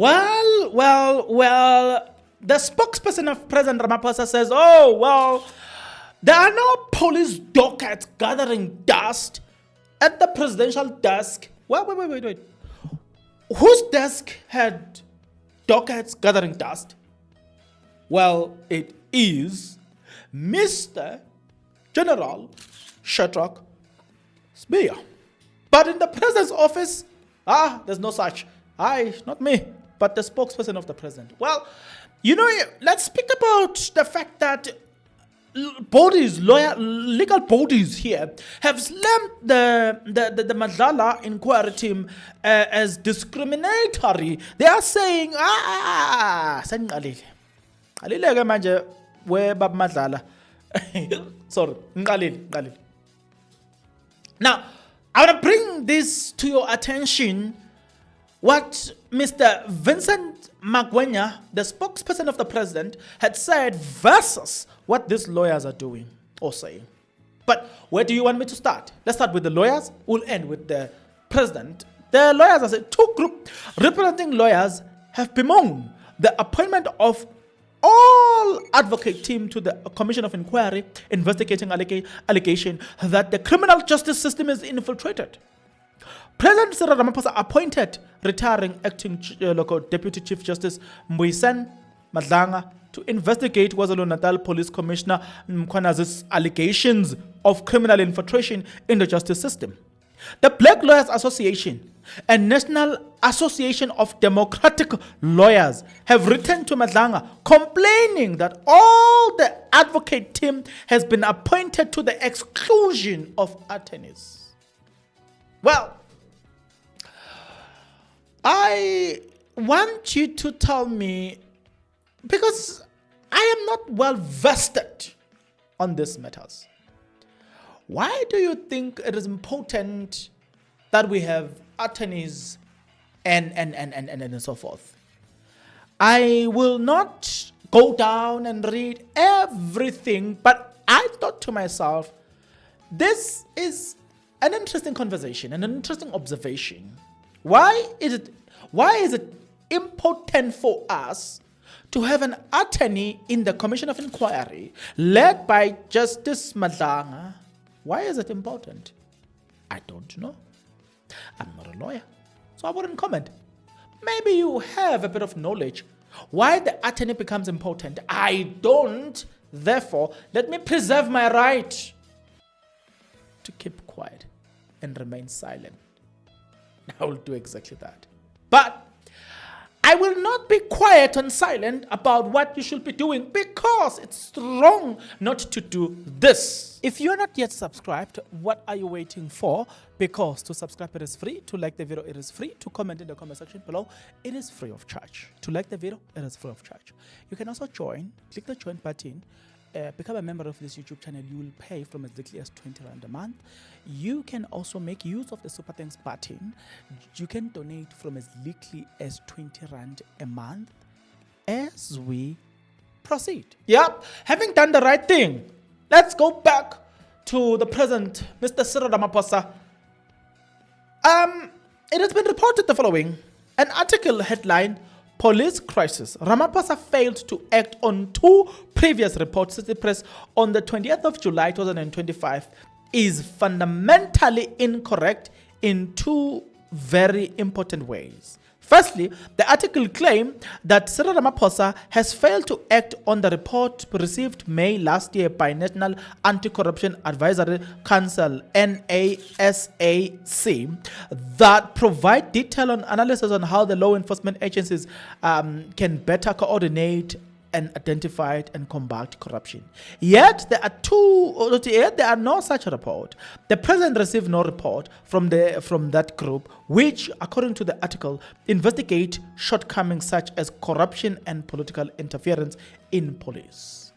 Well, the spokesperson of President Ramaphosa says, oh, well, there are no police dockets gathering dust at the presidential desk. Wait. Whose desk had dockets gathering dust? Well, it is Mr. General Shadrach Spear. But in the president's office, there's no such. Not me, but the spokesperson of the president. Well, let's speak about the fact that legal bodies here have slammed the Madlala inquiry team as discriminatory. They are saying, sengiqalile ke manje we bab Madlala. Sorry, ngiqalile. Now, I want to bring this to your attention. What Mr. Vincent Mkhwanazi, the spokesperson of the president, had said versus what these lawyers are doing or saying. But where do you want me to start? Let's start with the lawyers. We'll end with the president. The lawyers, as two groups representing lawyers, have bemoaned the appointment of all advocate team to the Commission of Inquiry investigating allegation that the criminal justice system is infiltrated. President Cyril Ramaphosa appointed retiring acting local Deputy Chief Justice Mbuyiseni Madlanga to investigate KwaZulu-Natal Police Commissioner Mkhwanazi's allegations of criminal infiltration in the justice system. The Black Lawyers Association and National Association of Democratic Lawyers have written to Madlanga complaining that all the advocate team has been appointed to the exclusion of attorneys. Well, I want you to tell me, because I am not well vested on these matters, why do you think it is important that we have attorneys and so forth? I will not go down and read everything, but I thought to myself, this is an interesting conversation, an interesting observation. Why is it important for us to have an attorney in the Commission of Inquiry led by Justice Madlanga? Why is it important? I don't know. I'm not a lawyer, so I wouldn't comment. Maybe you have a bit of knowledge why the attorney becomes important. I don't. Therefore, let me preserve my right to keep quiet and remain silent. I will do exactly that. But I will not be quiet and silent about what you should be doing, because it's wrong not to do this. If you're not yet subscribed, what are you waiting for? Because to subscribe, it is free. To like the video, it is free. To comment in the comment section below, it is free of charge. To like the video, it is free of charge. You can also join. Click the join button. Become a member of this YouTube channel. You will pay from as little as 20 Rand a month. You can also make use of the Super Thanks button. You can donate from as little as 20 Rand a month as we proceed. Yep, having done the right thing, let's go back to the present, Mr. Cyril Ramaphosa. It has been reported the following. An article headline: Police crisis. Ramaphosa failed to act on two previous reports to the press on the 20th of July 2025 is fundamentally incorrect in two very important ways. Firstly, the article claimed that Cyril Ramaphosa has failed to act on the report received May last year by National Anti-Corruption Advisory Council (NASAC) that provide detail on analysis on how the law enforcement agencies can better coordinate and identify and combat corruption. Yet there are no such report. The president received no report from that group, which, according to the article, investigate shortcomings such as corruption and political interference in police.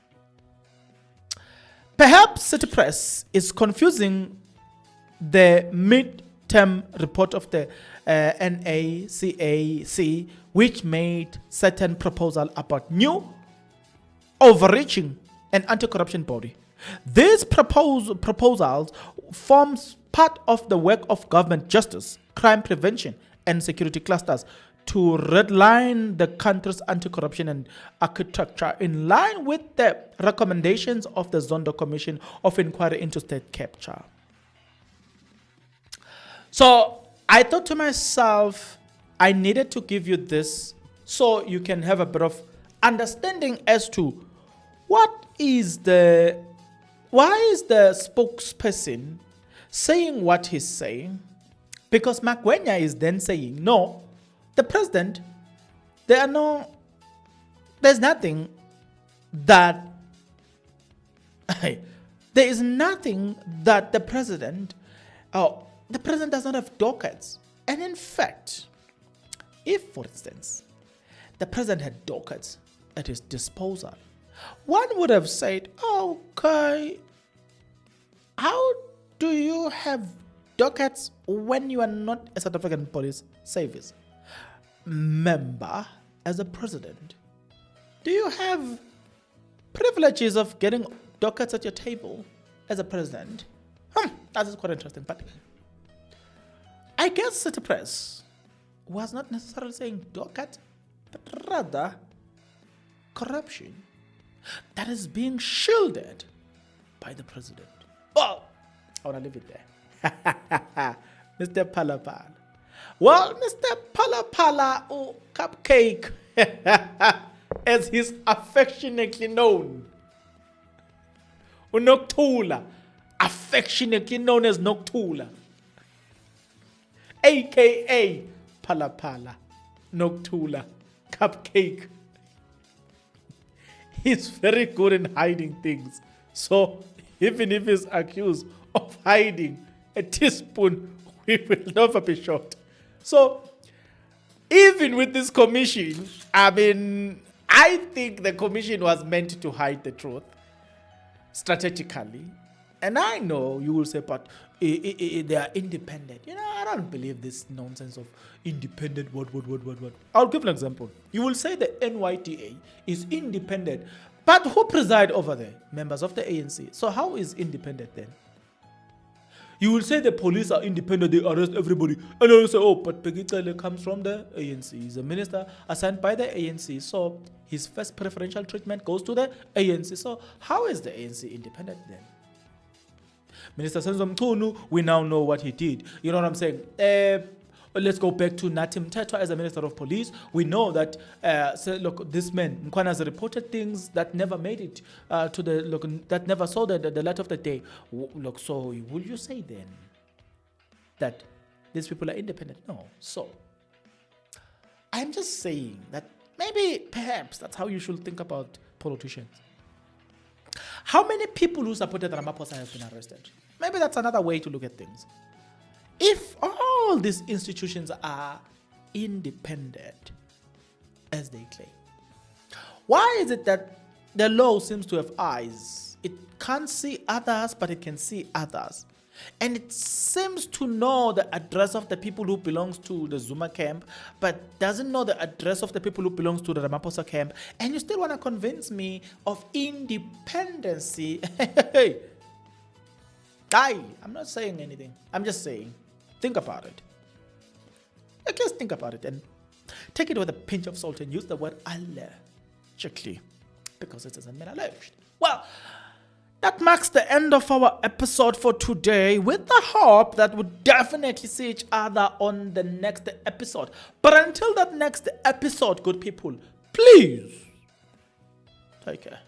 Perhaps City Press is confusing the mid-term report of the NACAC, which made certain proposal about new, overreaching and anti-corruption body. These proposals forms part of the work of government justice, crime prevention and security clusters to redline the country's anti-corruption and architecture in line with the recommendations of the Zondo Commission of Inquiry into State Capture. So I thought to myself, I needed to give you this so you can have a bit of understanding as to why is the spokesperson saying what he's saying, because Mkhwanazi is then saying, no, the president, there's nothing that, there is nothing that the president does not have dockets. And in fact, if, for instance, the president had dockets at his disposal, one would have said, okay, how do you have dockets when you are not a South African police service member as a president? Do you have privileges of getting dockets at your table as a president? That is quite interesting. But I guess City Press was not necessarily saying docket, but rather corruption that is being shielded by the president. Well, I want to leave it there. Mr. Palapala. Well, Mr. Palapala, or Cupcake, as he's affectionately known, Noctula, affectionately known as Noctula, aka Palapala, Noctula, Cupcake. He's very good in hiding things. So even if he's accused of hiding a teaspoon, we will never be shocked. So even with this commission, I think the commission was meant to hide the truth strategically. And I know you will say, but they are independent. I don't believe this nonsense of independent, what. I'll give an example. You will say the NYTA is independent, but who preside over there? Members of the ANC. So how is independent then? You will say the police are independent, they arrest everybody. And then you say, but Pegitele comes from the ANC. He's a minister assigned by the ANC. So his first preferential treatment goes to the ANC. So how is the ANC independent then? Minister Senzo Mkhunu, we now know what he did. You know what I'm saying? Let's go back to Natim Tetwa as a minister of police. We know that, this man, Mkhwanazi, reported things that never made it that never saw the light of the day. So will you say then that these people are independent? No. So I'm just saying that perhaps that's how you should think about politicians. How many people who supported Ramaphosa have been arrested? Maybe that's another way to look at things. If all these institutions are independent, as they claim, why is it that the law seems to have eyes? It can't see others, but it can see others. And it seems to know the address of the people who belongs to the Zuma camp, but doesn't know the address of the people who belongs to the Ramaphosa camp. And you still want to convince me of independency? Hey, I'm not saying anything. I'm just saying, think about it. Just think about it and take it with a pinch of salt and use the word allegedly, because it isn't been alleged. Well, that marks the end of our episode for today, with the hope that we'll definitely see each other on the next episode. But until that next episode, good people, please take care.